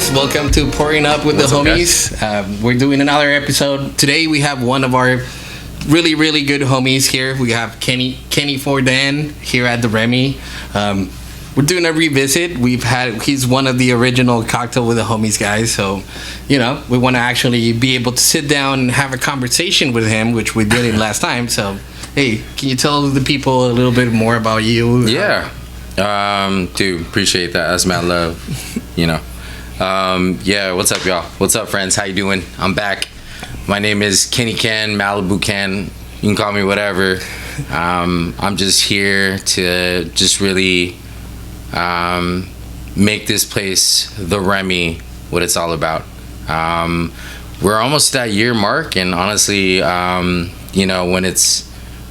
guys? Welcome to Pouring Up with What's the up, Homies. We're doing another episode. Today we have one of our really good homies here. We have Kenny Fordan here at the Remy. We're doing a revisit. He's one of the original Cocktail with the Homies guys. So, we want to actually be able to sit down and have a conversation with him, which we did last time. So, hey, can you tell the people a little bit more about you? Yeah. Dude, appreciate that. That's mad love. Yeah, what's up, y'all? What's up, friends? How you doing? I'm back. My name is Kenny Ken, Malibu Ken. You can call me whatever. I'm just here to just really make this place, the Remy, what it's all about. We're almost at that year mark, and honestly,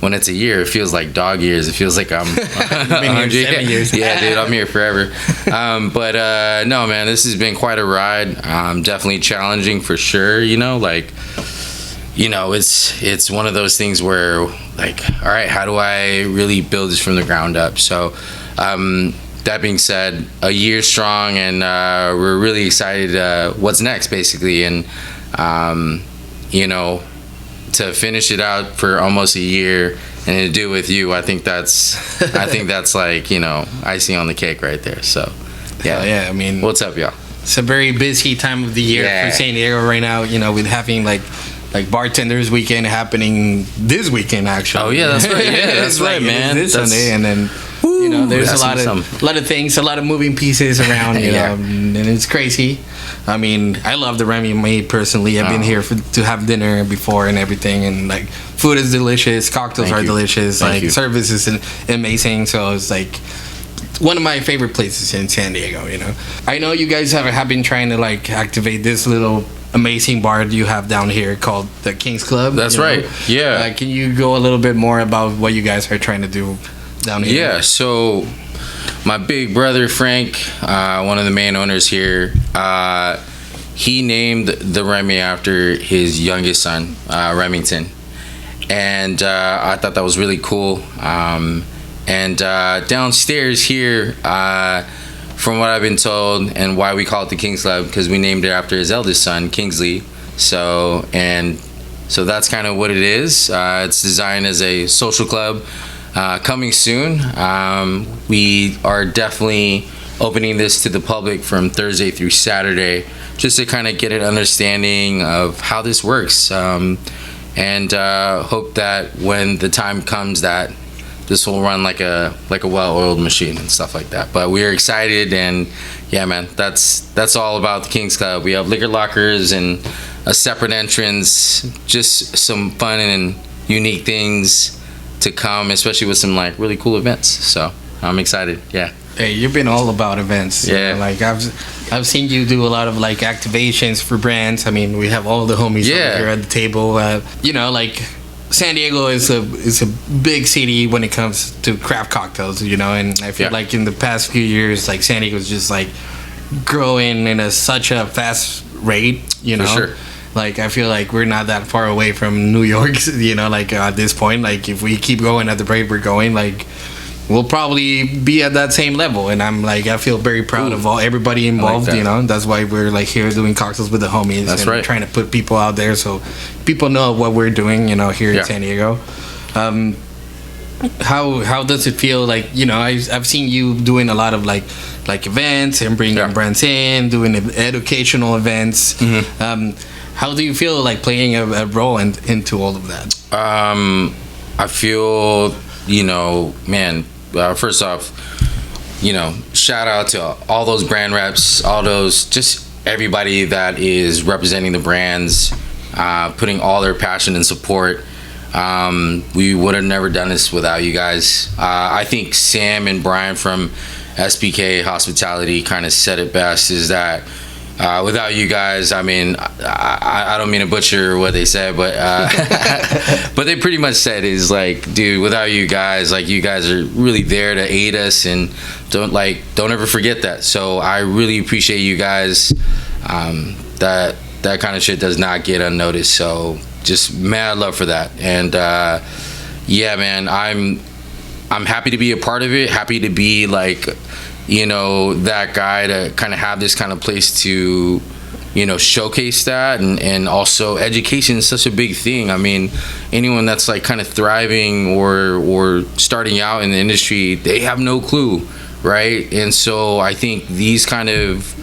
when it's a year, it feels like dog years. It feels like I'm been here 7 years. Yeah, dude, I'm here forever. But no, man, this has been quite a ride. Definitely challenging for sure. It's one of those things where, like, all right, how do I really build this from the ground up? So, that being said, a year strong, and we're really excited. What's next, basically, and to finish it out for almost a year and to do it with you, I think that's like, icing on the cake right there. So yeah, I mean, what's up, y'all? It's a very busy time of the year for San Diego right now, with having like bartenders weekend happening this weekend, actually. Oh yeah, that's right. Yeah, that's right, man. This Sunday, and then there's a lot of things, a lot of moving pieces around, and it's crazy. I mean, I love the Remy. Me personally, I've been here to have dinner before and everything, and like food is delicious, cocktails are delicious, service is amazing. So it's like one of my favorite places in San Diego. I know you guys have been trying to like activate this little amazing bar you have down here called the King's Club. That's right. Yeah. Can you go a little bit more about what you guys are trying to do down here? Yeah. So my big brother Frank, one of the main owners here, he named the Remy after his youngest son, Remington, and I thought that was really cool. And downstairs here, from what I've been told, and why we call it the King's Club, because we named it after his eldest son, Kingsley. So that's kind of what it is. It's designed as a social club. Coming soon. We are definitely opening this to the public from Thursday through Saturday, just to kind of get an understanding of how this works, and hope that when the time comes that this will run like a well-oiled machine and stuff like that. But we're excited, and yeah, man, that's all about the King's Club. We have liquor lockers and a separate entrance, just some fun and unique things to come, especially with some like really cool events. So I'm excited. Yeah. Hey, you've been all about events. Yeah. Like I've seen you do a lot of like activations for brands. I mean, we have all the homies over here at the table. Like San Diego is a big city when it comes to craft cocktails. And I feel like in the past few years, like San Diego is just like growing in such a fast rate. For sure. Like, I feel like we're not that far away from New York, at this point. Like, if we keep going at the rate we're going, like, we'll probably be at that same level. And I'm like, I feel very proud of everybody involved, That's why we're, like, here doing Cocktails with the Homies. That's right. Trying to put people out there so people know what we're doing, here in San Diego. How does it feel? Like, I've seen you doing a lot of, like events and bringing brands in, doing educational events. Mm-hmm. How do you feel like playing a role into all of that? I feel, man, first off, shout out to all those brand reps, all those, just everybody that is representing the brands, putting all their passion and support. We would have never done this without you guys. I think Sam and Brian from SBK Hospitality kind of said it best, is that without you guys, I mean, I don't mean to butcher what they said, but but they pretty much said is like, dude, without you guys, like, you guys are really there to aid us, and don't ever forget that. So I really appreciate you guys. That kind of shit does not get unnoticed. So just mad love for that. And yeah, man, I'm happy to be a part of it. Happy to be like that guy to kind of have this kind of place to, showcase that. And also education is such a big thing. I mean, anyone that's like kind of thriving or starting out in the industry, they have no clue, right? And so I think these kind of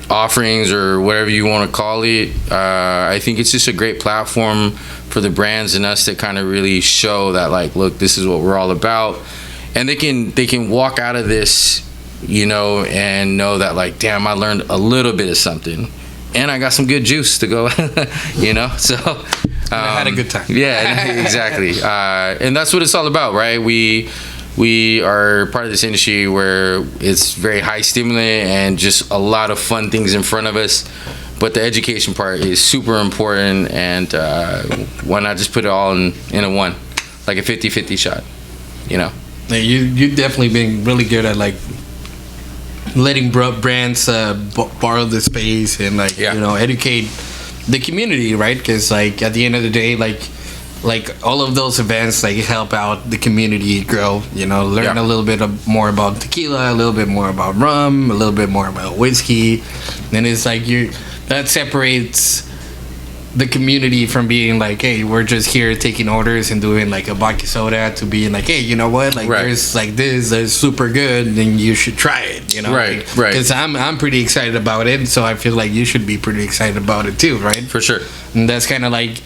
offerings, or whatever you want to call it, I think it's just a great platform for the brands and us to kind of really show that, like, look, this is what we're all about. And they can walk out of this, and know that, like, damn, I learned a little bit of something, and I got some good juice to go, So I had a good time. Yeah, exactly. And that's what it's all about, right? We are part of this industry where it's very high stimulant and just a lot of fun things in front of us. But the education part is super important, and why not just put it all in a one, like a 50-50 shot, Yeah, you definitely been really good at, like, letting brands borrow the space and, like, educate the community, right? Because, like, at the end of the day, like all of those events, like, help out the community grow, learn a little bit more about tequila, a little bit more about rum, a little bit more about whiskey. And it's like that separates the community from being like, hey, we're just here taking orders and doing like a vodka soda, to being like, hey, you know what, like, there's like this that's super good, and you should try it, right. Because I'm pretty excited about it, so I feel like you should be pretty excited about it too, right? For sure. And that's kind of like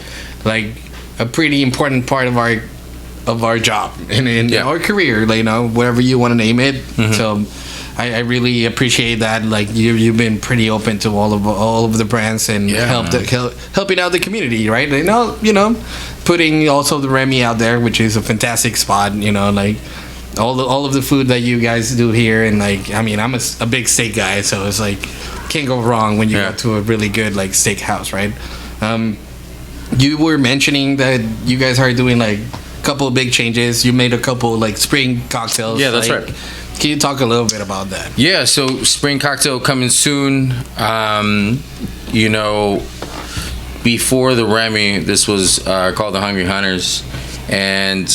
a pretty important part of our job in our career, whatever you want to name it. Mm-hmm. So I really appreciate that. Like, you've been pretty open to all of the brands and helping out the community, right? Putting also the Remy out there, which is a fantastic spot. Like all of the food that you guys do here, and, like, I mean, I'm a big steak guy, so it's like can't go wrong when you go to a really good, like, steakhouse, right? You were mentioning that you guys are doing, like, a couple of big changes. You made a couple, like, spring cocktails. Yeah, that's right. Can you talk a little bit about that? Yeah, so spring cocktail coming soon. Before the Remy, this was called the Hungry Hunters. And,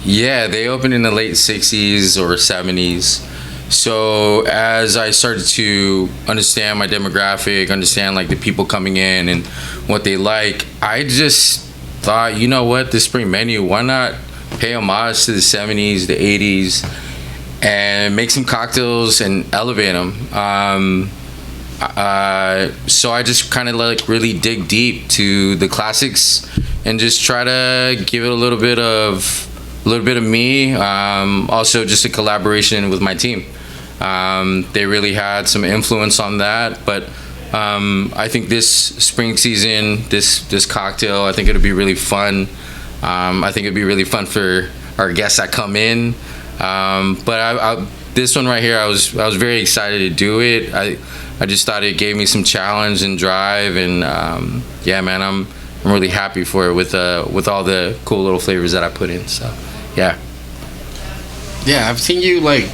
they opened in the late 60s or 70s. So as I started to understand my demographic, understand, like, the people coming in and what they like, I just thought, you know what, the spring menu, why not pay homage to the 70s, the 80s, and make some cocktails and elevate them. So I just kind of, like, really dig deep to the classics and just try to give it a little bit of me. Also just a collaboration with my team. They really had some influence on that, but I think this spring season, this cocktail, I think it'll be really fun. I think it'd be really fun for our guests that come in. But this one right here, I was very excited to do it. I just thought it gave me some challenge and drive, and man, I'm really happy for it with all the cool little flavors that I put in. So I've seen you, like,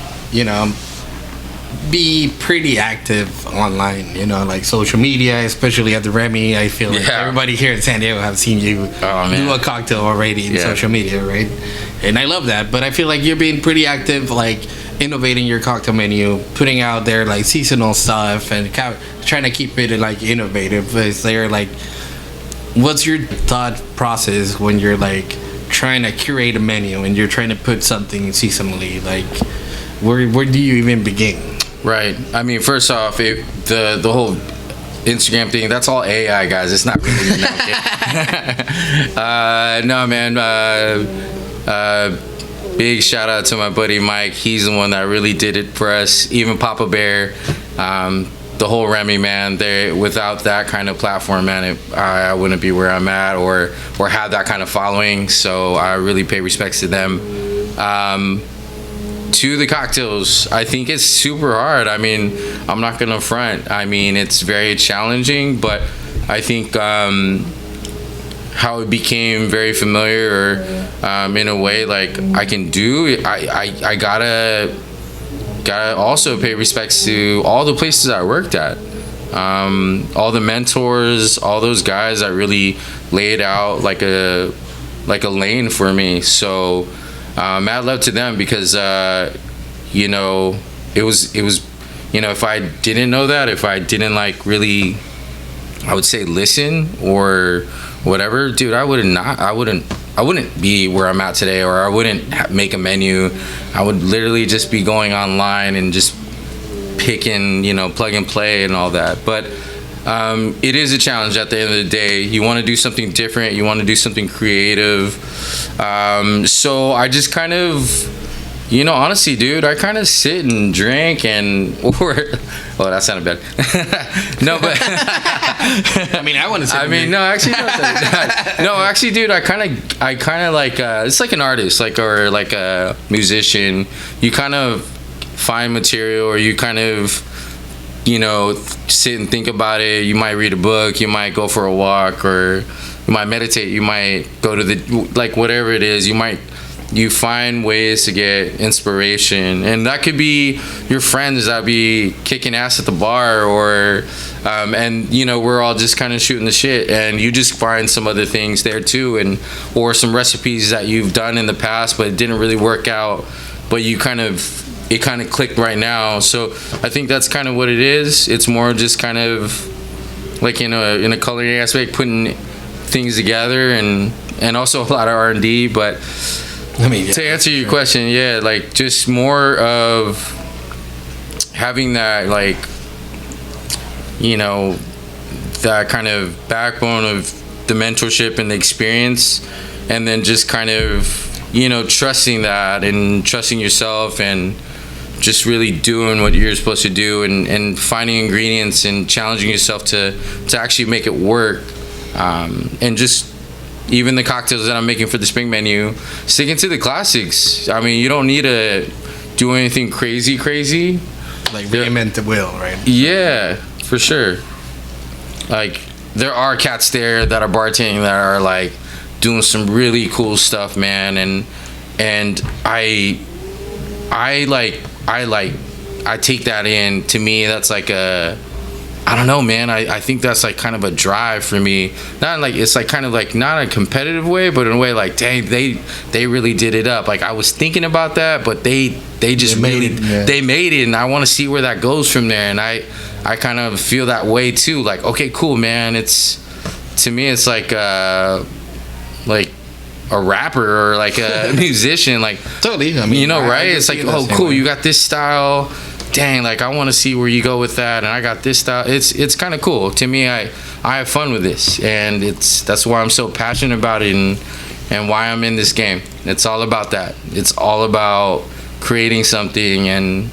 be pretty active online, like social media, especially at the Remy. I feel like everybody here in San Diego have seen you do a cocktail already in social media, right? And I love that. But I feel like you're being pretty active, like, innovating your cocktail menu, putting out there, like, seasonal stuff, and trying to keep it, like, innovative. Is there, like, what's your thought process when you're, like, trying to curate a menu and you're trying to put something seasonally? Like, where do you even begin? Right. I mean, first off, the whole Instagram thing, that's all AI, guys. It's not really. No, man. Big shout out to my buddy Mike. He's the one that really did it for us. Even Papa Bear, the whole Remy, man. Without that kind of platform, man, I wouldn't be where I'm at or have that kind of following. So I really pay respects to them. To the cocktails, I think it's super hard. I mean, I'm not gonna front. I mean, it's very challenging, but I think how it became very familiar, in a way, like, I can do. I gotta also pay respects to all the places I worked at, all the mentors, all those guys that really laid out like a lane for me. So mad love to them, because you know, it was, you know, if I didn't know that, if I didn't like really, I would say listen or whatever, dude, I wouldn't be where I'm at today, or I wouldn't make a menu. I would literally just be going online and just picking, you know, plug and play and all that. But it is a challenge at the end of the day. You want to do something different. You want to do something creative. So I just kind of, you know, honestly, dude, I kind of sit and drink oh, that sounded bad. No, but I mean, I want to say. I mean, no, actually, no, actually, dude, I kind of like, it's like an artist, like, or like a musician. You kind of find material, or you kind of, you know, sit and think about it. You might read a book, you might go for a walk, or you might meditate. You might go to like, whatever it is, you find ways to get inspiration, and that could be your friends that be kicking ass at the bar, or and you know, we're all just kind of shooting the shit, and you just find some other things there too, and or some recipes that you've done in the past but it didn't really work out, but it kind of clicked right now. So I think that's kind of what it is. It's more just kind of like in a culinary aspect, putting things together, and also a lot of R&D, but I mean, to answer your question, yeah, like just more of having that, like, you know, that kind of backbone of the mentorship and the experience, and then just kind of, you know, trusting that and trusting yourself, and just really doing what you're supposed to do, and finding ingredients and challenging yourself to actually make it work, and just even the cocktails that I'm making for the spring menu, sticking to the classics. I mean, you don't need to do anything crazy. Like reinvent the wheel, right? Yeah, for sure. Like, there are cats there that are bartending that are like doing some really cool stuff, man. And I take that in. To me, that's like I don't know, man. I think that's like kind of a drive for me. Not like, it's like kind of like not a competitive way, but in a way like, dang, they really did it up. Like, I was thinking about that, but they just made it. Yeah. They made it, and I want to see where that goes from there. And I kind of feel that way too. Like, okay, cool, man. It's, to me, it's like a rapper or like a musician. Like, totally. I mean, you know, right? It's like, oh, cool. You got this style. Dang, like, I want to see where you go with that, and I got this style. It's kind of cool to me. I have fun with this, and that's why I'm so passionate about it, and why I'm in this game. It's all about that. It's all about creating something, and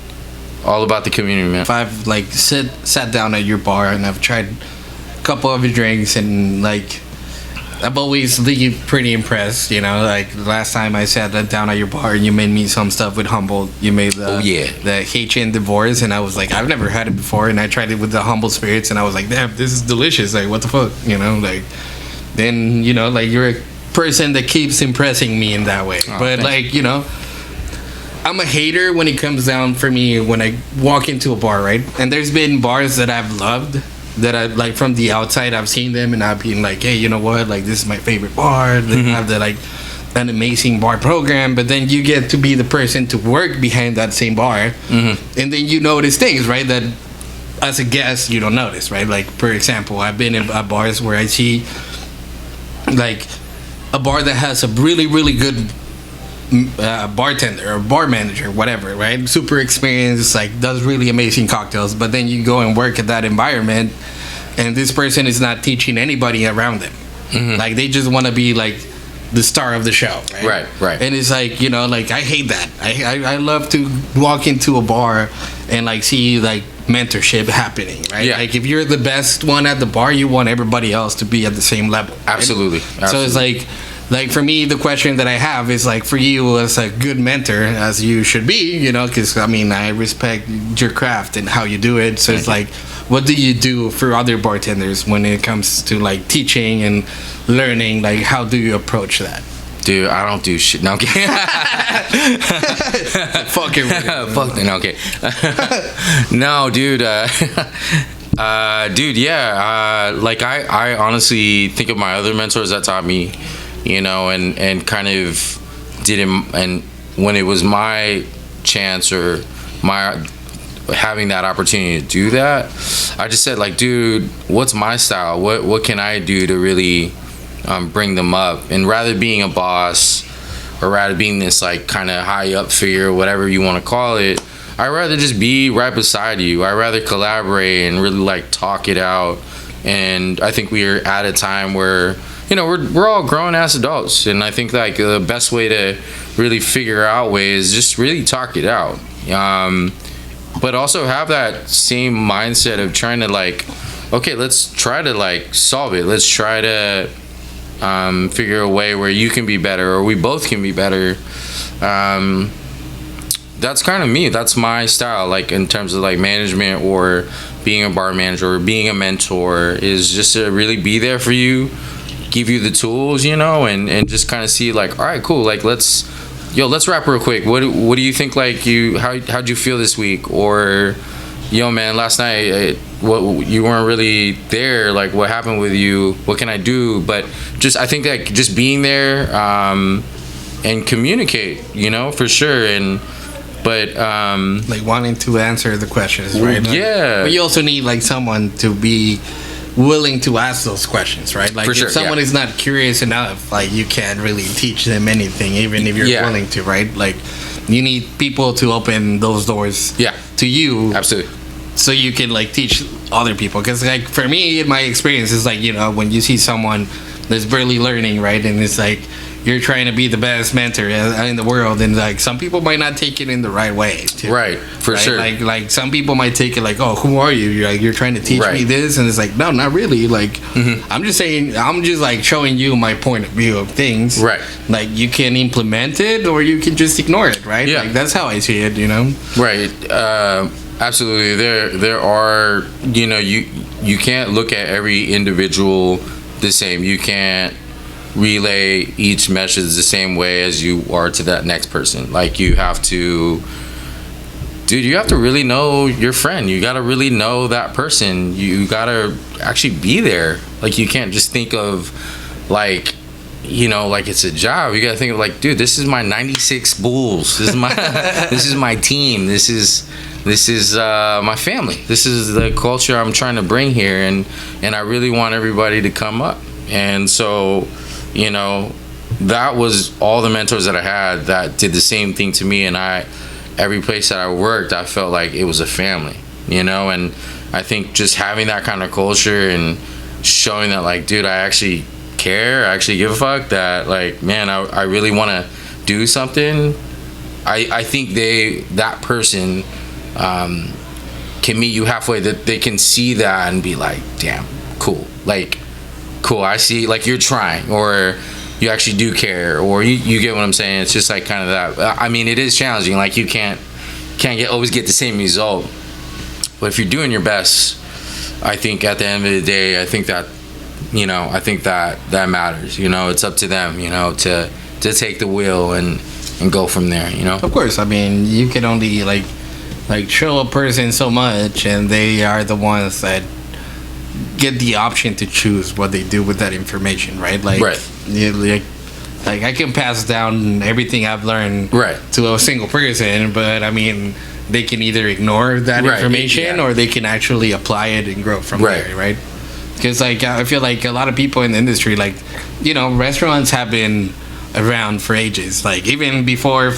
all about the community, man. If I've like sat down at your bar and I've tried a couple of your drinks, and like, I've always been pretty impressed, you know. Like, last time I sat down at your bar and you made me some stuff with Humboldt. You made the Haitian divorce, and I was like, I've never had it before, and I tried it with the Humboldt spirits, and I was like, damn, this is delicious. Like, what the fuck, you know? Like, then, you know, like, you're a person that keeps impressing me in that way. Oh, but like, you know, I'm a hater when it comes down for me when I walk into a bar, right? And there's been bars that I've loved, that I like from the outside. I've seen them and I've been like, hey, you know what, like, this is my favorite bar. They have an amazing bar program. But then you get to be the person to work behind that same bar, and then you notice things, right, that as a guest you don't notice, right? Like, for example, I've been in bars where I see like a bar that has a really, really good bartender or bar manager, whatever, right? Super experienced, like, does really amazing cocktails. But then you go and work at that environment, and this person is not teaching anybody around them. Like, they just want to be like the star of the show, right? And it's like, you know, like, I hate that. I love to walk into a bar and like see like mentorship happening, right? Yeah. Like, if you're the best one at the bar, you want everybody else to be at the same level, right? Absolutely. So it's like for me, the question that I have is like, for you as a good mentor, as you should be, you know, because I mean, I respect your craft and how you do it. So it's like, what do you do for other bartenders when it comes to like teaching and learning? Like, how do you approach that? Dude, I don't do shit. No, I'm kidding. Fuck it. Fuck it. No, okay. No, dude. Dude, yeah. Like, I honestly think of my other mentors that taught me, you know, and kind of did it. And when it was my chance or my having that opportunity to do that, I just said, like, dude, what's my style? What can I do to really bring them up? And rather being a boss, or rather being this like kind of high up figure, whatever you want to call it, I'd rather just be right beside you. I'd rather collaborate and really like talk it out. And I think we're at a time where, you know, we're all grown ass adults, and I think like the best way to really figure out ways is just really talk it out. But also have that same mindset of trying to like, okay, let's try to like solve it. Let's try to figure a way where you can be better, or we both can be better. That's kind of me. That's my style, like in terms of like management or being a bar manager or being a mentor, is just to really be there for you, give you the tools, you know, and just kind of see like, all right, cool, like let's wrap real quick. What do you think? Like how'd you feel this week? Or, yo, man, last night you weren't really there. Like, what happened with you? What can I do? But just I think like just being there and communicate, you know, for sure. But like wanting to answer the questions, right? Yeah. But you also need like someone to be willing to ask those questions, right? Like, for sure, if someone is not curious enough, like, you can't really teach them anything, even if you're willing to, right? Like, you need people to open those doors to you. Absolutely. So you can like teach other people. Because like for me, in my experience, is like, you know, when you see someone that's barely learning, right, and it's like you're trying to be the best mentor in the world, and like some people might not take it in the right way too, right? For sure. Like some people might take it like, oh, who are you? You're trying to teach me this, and it's like, no, not really. Like, I'm just saying, I'm just like showing you my point of view of things, right? Like, you can implement it, or you can just ignore it, right? Yeah. Like, that's how I see it, you know? Right. Absolutely. There are, you know, you can't look at every individual the same. You can't relay each message the same way as you are to that next person. Like, you have to really know your friend. You got to really know that person. You got to actually be there. Like, you can't just think of like, you know, like it's a job. You got to think of like, dude, this is my 96 Bulls. This is my this is my team. This is my family. This is the culture I'm trying to bring here, and I really want everybody to come up. And so, you know, that was all the mentors that I had that did the same thing to me. And every place that I worked, I felt like it was a family, you know. And I think just having that kind of culture and showing that, like, dude, I actually care, I actually give a fuck, that like, man, I really want to do something. I think that person can meet you halfway, that they can see that and be like, damn, cool, I see, like, you're trying, or you actually do care, or you get what I'm saying. It's just like kind of that. I mean, it is challenging. Like, you can't always get the same result, but if you're doing your best, I think at the end of the day, I think that, you know, that matters. You know, it's up to them, you know, to take the wheel and go from there, you know. Of course. I mean, you can only like show a person so much, and they are the ones that get the option to choose what they do with that information, right? Like, like I can pass down everything I've learned to a single person, but I mean, they can either ignore that information or they can actually apply it and grow from there, right? Because like, I feel like a lot of people in the industry, like, you know, restaurants have been around for ages. Like, even before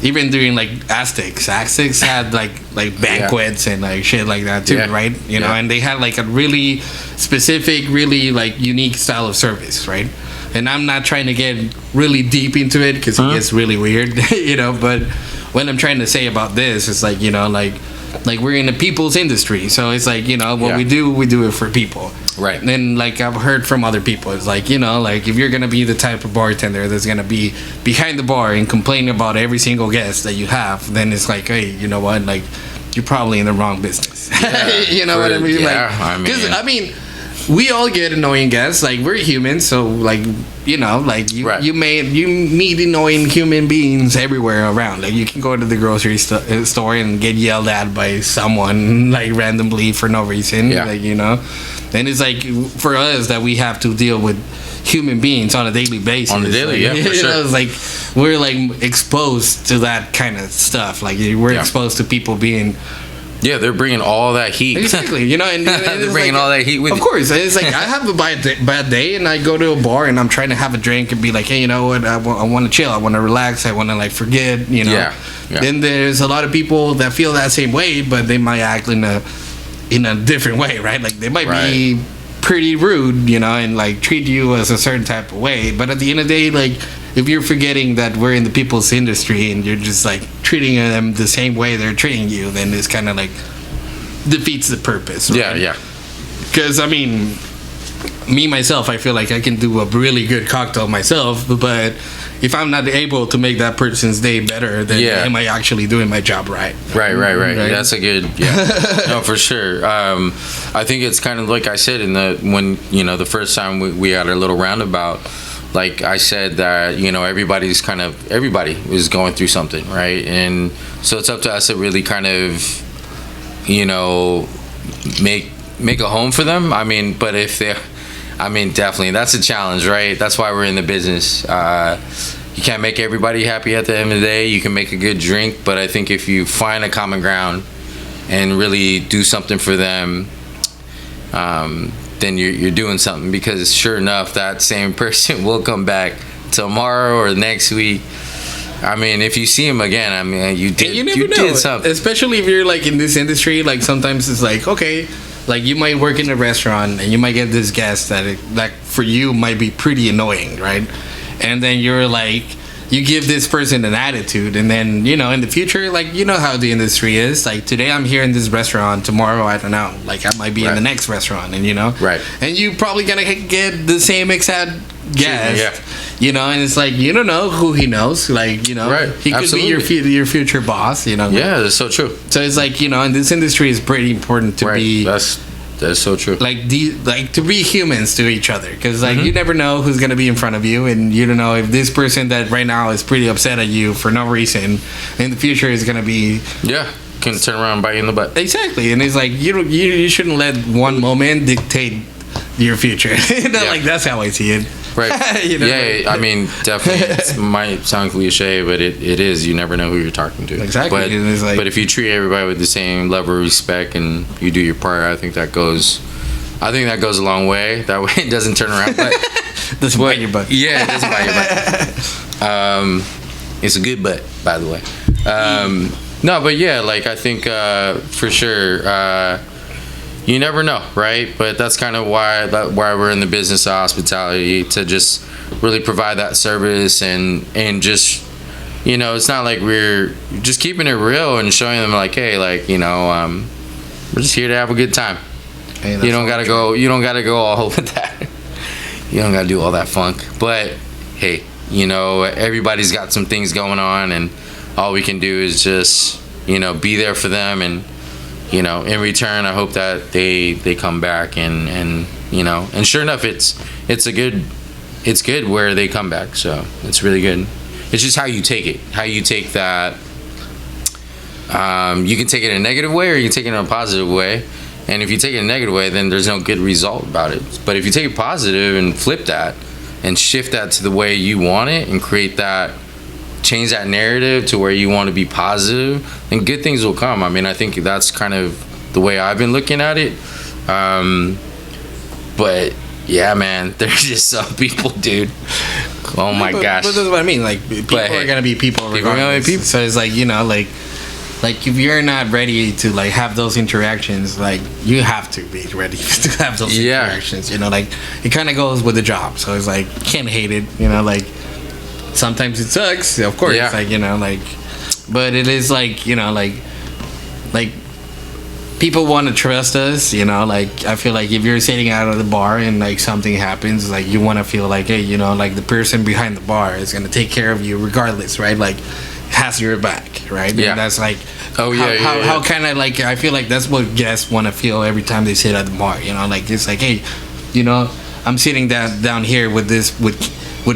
even during like Aztecs had like banquets and like shit like that too, right? You know, and they had like a really specific, really like unique style of service, right? And I'm not trying to get really deep into it because it gets really weird, you know. But what I'm trying to say about this is like, you know, like we're in the people's industry, so it's like, you know, what we do it for people, right? And then like I've heard from other people, it's like, you know, like if you're gonna be the type of bartender that's gonna be behind the bar and complain about every single guest that you have, then it's like, hey, you know what, like, you're probably in the wrong business. You know what I mean? Like, because I mean, we all get annoying guests. Like, we're humans, so like, you know, like you meet annoying human beings everywhere around. Like, you can go to the grocery store and get yelled at by someone like randomly for no reason. Like, you know, and it's like for us that we have to deal with human beings on a daily basis. On a daily, like, yeah, for sure. It's like we're like exposed to that kind of stuff. Like we're exposed to people being. Yeah, they're bringing all that heat. Exactly, and they're bringing like, all that heat with. Of course, it's like I have a bad day, and I go to a bar, and I'm trying to have a drink, and be like, hey, you know what? I want to chill. I want to relax. I want to like forget. Yeah. Then there's a lot of people that feel that same way, but they might act in a different way, right? Like they might be pretty rude, and like treat you as a certain type of way. But at the end of the day, like if you're forgetting that we're in the people's industry and you're just like treating them the same way they're treating you, then it's kind of like defeats the purpose. Right? Yeah. Because I mean, me myself, I feel like I can do a really good cocktail myself, but if I'm not able to make that person's day better, then am I actually doing my job right? Right. That's a good, no, for sure. I think it's kind of like I said when the first time we had our little roundabout, like I said that, everybody is going through something, right? And so it's up to us to really kind of, make a home for them. I mean, but if they're, definitely that's a challenge, right? That's why we're in the business. You can't make everybody happy at the end of the day. You can make a good drink, but I think if you find a common ground and really do something for them, then you're doing something, because sure enough, that same person will come back tomorrow or next week. I mean, if you see him again, you did something. Especially if you're like in this industry, like sometimes it's like, okay, like you might work in a restaurant and you might get this guest that for you might be pretty annoying, right? And then you're like, you give this person an attitude, and then in the future, like how the industry is. Like today I'm here in this restaurant, tomorrow I don't know, like I might be in the next restaurant, and and you probably gonna get the same exact guest, and it's like you don't know who he knows, like he could Absolutely. be your future boss, Yeah, that's so true. So it's like in this industry it's pretty important to be. That's so true. Like to be humans to each other, because like you never know who's gonna be in front of you, and you don't know if this person that right now is pretty upset at you for no reason, in the future is gonna be can turn around and bite you in the butt. Exactly, and it's like you shouldn't let one moment dictate your future. Like that's how I see it. Right. I mean, definitely. It might sound cliche, but it is. You never know who you're talking to. Exactly. But if you treat everybody with the same level of respect and you do your part, I think that goes a long way. That way it doesn't turn around. But doesn't bite your butt. Yeah, it doesn't bite your butt. It's a good butt, by the way. No, but yeah, like I think for sure. You never know, right? But that's kind of why we're in the business of hospitality, to just really provide that service and just it's not like we're just keeping it real and showing them like, hey, like we're just here to have a good time. Hey, you don't gotta go all with that. You don't gotta do all that funk. But hey, everybody's got some things going on, and all we can do is just be there for them, and in return, I hope that they come back and sure enough, it's good where they come back. So it's really good. It's just how you take it, how you take that. You can take it in a negative way, or you can take it in a positive way. And if you take it in a negative way, then there's no good result about it. But if you take it positive and flip that and shift that to the way you want it and change that narrative to where you want to be positive, and good things will come. I mean, I think that's kind of the way I've been looking at it. But yeah, man, there's just some people, dude. Oh my gosh. But that's what I mean. Like people are gonna be people regardless. So it's like like if you're not ready to like have those interactions, like you have to be ready to have those interactions. Like it kind of goes with the job. So it's like can't hate it. Like. Sometimes it sucks, of course. Like, but it is like, like people want to trust us. Like I feel like if you're sitting out of the bar and like something happens, like you want to feel like, hey, like the person behind the bar is gonna take care of you regardless, right? Like has your back, right? Yeah. And that's like, how kind of like I feel like that's what guests want to feel every time they sit at the bar. Like it's like, hey, I'm sitting down here with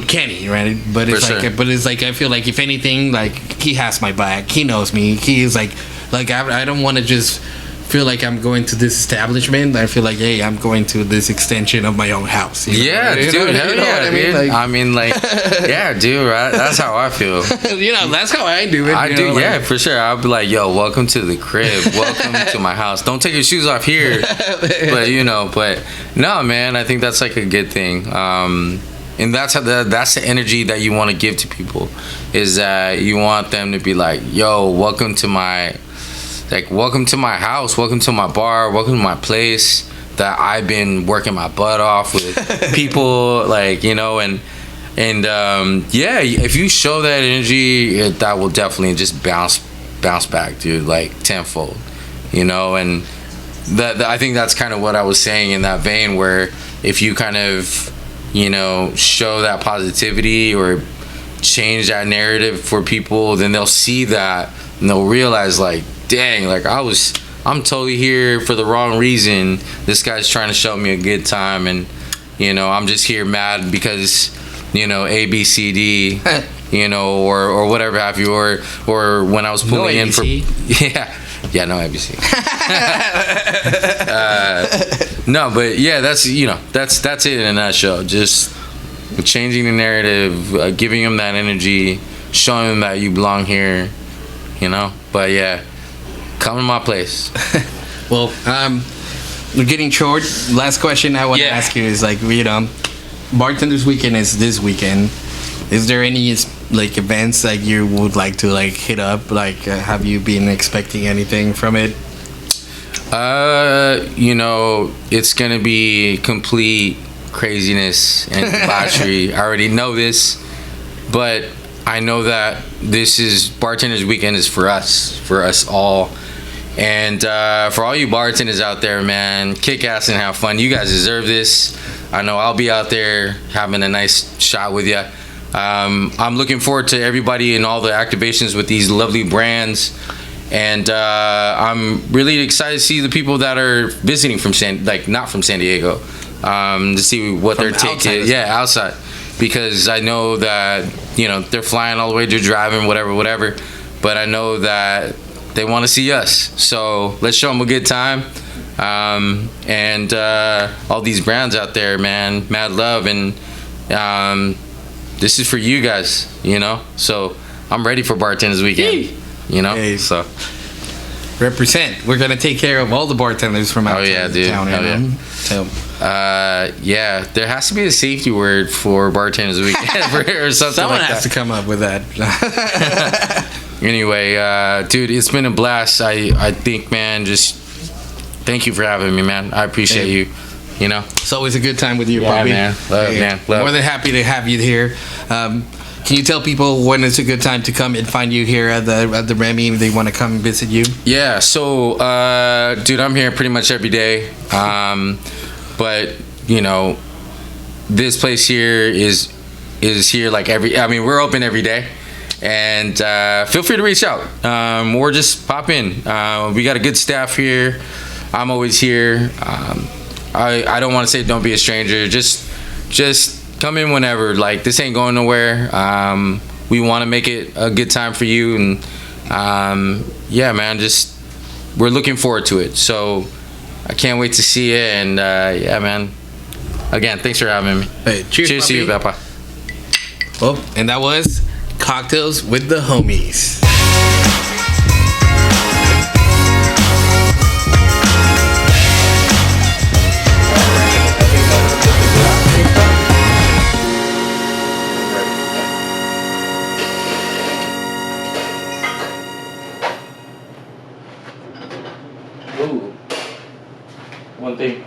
Kenny, right? But it's it's like I feel like if anything, like he has my back, he knows me. He is like I don't want to just feel like I'm going to this establishment. I feel like, hey, I'm going to this extension of my own house. Yeah, dude. Hell yeah, dude. I mean, like, yeah, dude. Right? That's how I feel. That's how I do it. I do, yeah, for sure. I'll be like, yo, welcome to the crib. Welcome to my house. Don't take your shoes off here. But no, man. I think that's like a good thing. And that's the energy that you want to give to people, is that you want them to be like, yo, welcome to my house, welcome to my bar, welcome to my place that I've been working my butt off with people, like, and if you show that energy, that will definitely just bounce back, dude, like tenfold, and that I think that's kind of what I was saying in that vein, where if you kind of show that positivity or change that narrative for people, then they'll see that and they'll realize, like, dang, like I'm totally here for the wrong reason. This guy's trying to show me a good time, and I'm just here mad because A, B, C, D, or whatever have you, or when I was pulling in for no ABC. No, but yeah, that's that's it in a nutshell. Just changing the narrative, giving them that energy, showing them that you belong here, But yeah, come to my place. Well, we're getting short. Last question I want to ask you is, like, Bartender's Weekend is this weekend. Is there any like events that you would like to like hit up? Like, have you been expecting anything from it? It's gonna be complete craziness and debauchery. I already know this, but I know that this is Bartender's Weekend is for us all. And for all you bartenders out there, man, kick ass and have fun. You guys deserve this. I know I'll be out there having a nice shot with you. I'm looking forward to everybody and all the activations with these lovely brands. And I'm really excited to see the people that are visiting from not from San Diego, to see what their take is. Yeah, outside. Because I know that, they're flying all the way, they're driving, whatever. But I know that they want to see us. So let's show them a good time. And all these brands out there, man, mad love. And this is for you guys, So I'm ready for Bartender's Weekend. Hey. So represent. We're gonna take care of all the bartenders from outside town. So there has to be a safety word for Bartender's Weekend or something. Someone like has that. to come up with that. Anyway, dude, it's been a blast. I think, man, just thank you for having me, man. I appreciate you. It's always a good time with you, Bobby. Man. Love. More than happy to have you here. Can you tell people when it's a good time to come and find you here at the Remy if they want to come and visit you? Yeah, so dude, I'm here pretty much every day. But this place here is here like we're open every day. And feel free to reach out or just pop in. We got a good staff here. I'm always here. I don't want to say don't be a stranger. Just come in whenever. Like, this ain't going nowhere. We want to make it a good time for you, and man, just we're looking forward to it. So I can't wait to see you. And man, again, thanks for having me. Hey, cheers to you, Papa. Well, and that was Cocktails with the Homies. Ooh. One thing.